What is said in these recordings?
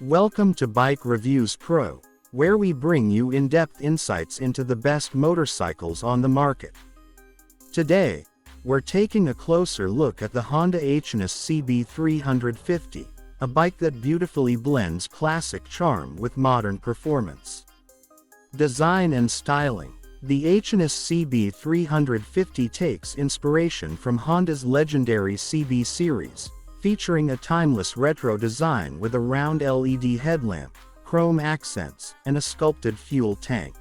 Welcome to Bike Reviews Pro, where we bring you in-depth insights into the best motorcycles on the market. Today, we're taking a closer look at the Honda HNS CB350, a bike that beautifully blends classic charm with modern performance. Design and styling. The HNS CB350 takes inspiration from Honda's legendary CB series, featuring a timeless retro design with a round LED headlamp, chrome accents, and a sculpted fuel tank.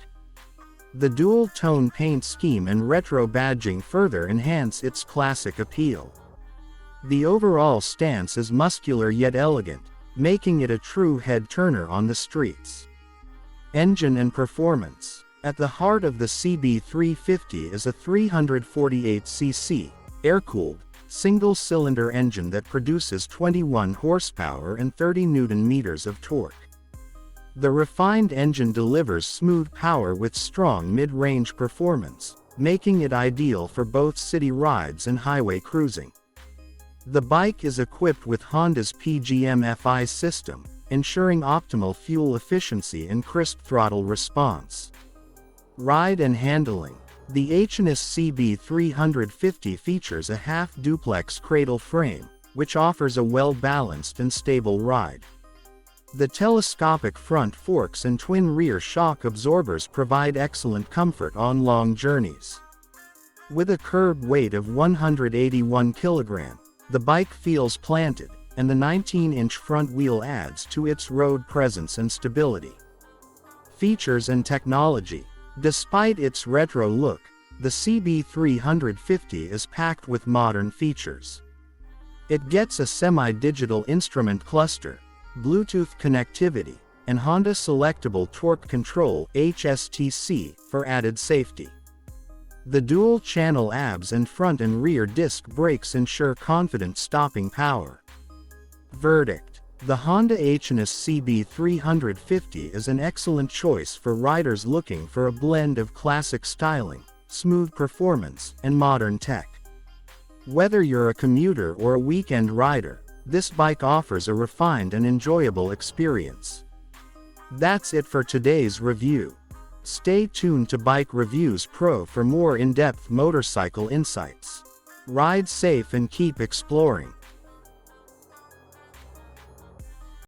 The dual-tone paint scheme and retro badging further enhance its classic appeal. The overall stance is muscular yet elegant, making it a true head-turner on the streets. Engine and performance. At the heart of the CB350 is a 348cc, air-cooled, single-cylinder engine that produces 21 horsepower and 30 Nm of torque. The refined engine delivers smooth power with strong mid-range performance, making it ideal for both city rides and highway cruising. The bike is equipped with Honda's PGM-FI system, ensuring optimal fuel efficiency and crisp throttle response. Ride and handling. The HNS CB350 features a half-duplex cradle frame, which offers a well-balanced and stable ride. The telescopic front forks and twin rear shock absorbers provide excellent comfort on long journeys. With a curb weight of 181 kg, the bike feels planted, and the 19-inch front wheel adds to its road presence and stability. Features and technology. Despite its retro look, the CB350 is packed with modern features. It gets a semi-digital instrument cluster, Bluetooth connectivity, and Honda Selectable Torque Control (HSTC) for added safety. The dual-channel ABS and front and rear disc brakes ensure confident stopping power. Verdict. The Honda HNS CB350 is an excellent choice for riders looking for a blend of classic styling, smooth performance, and modern tech. Whether you're a commuter or a weekend rider, this bike offers a refined and enjoyable experience. That's it for today's review. Stay tuned to Bike Reviews Pro for more in-depth motorcycle insights. Ride safe and keep exploring.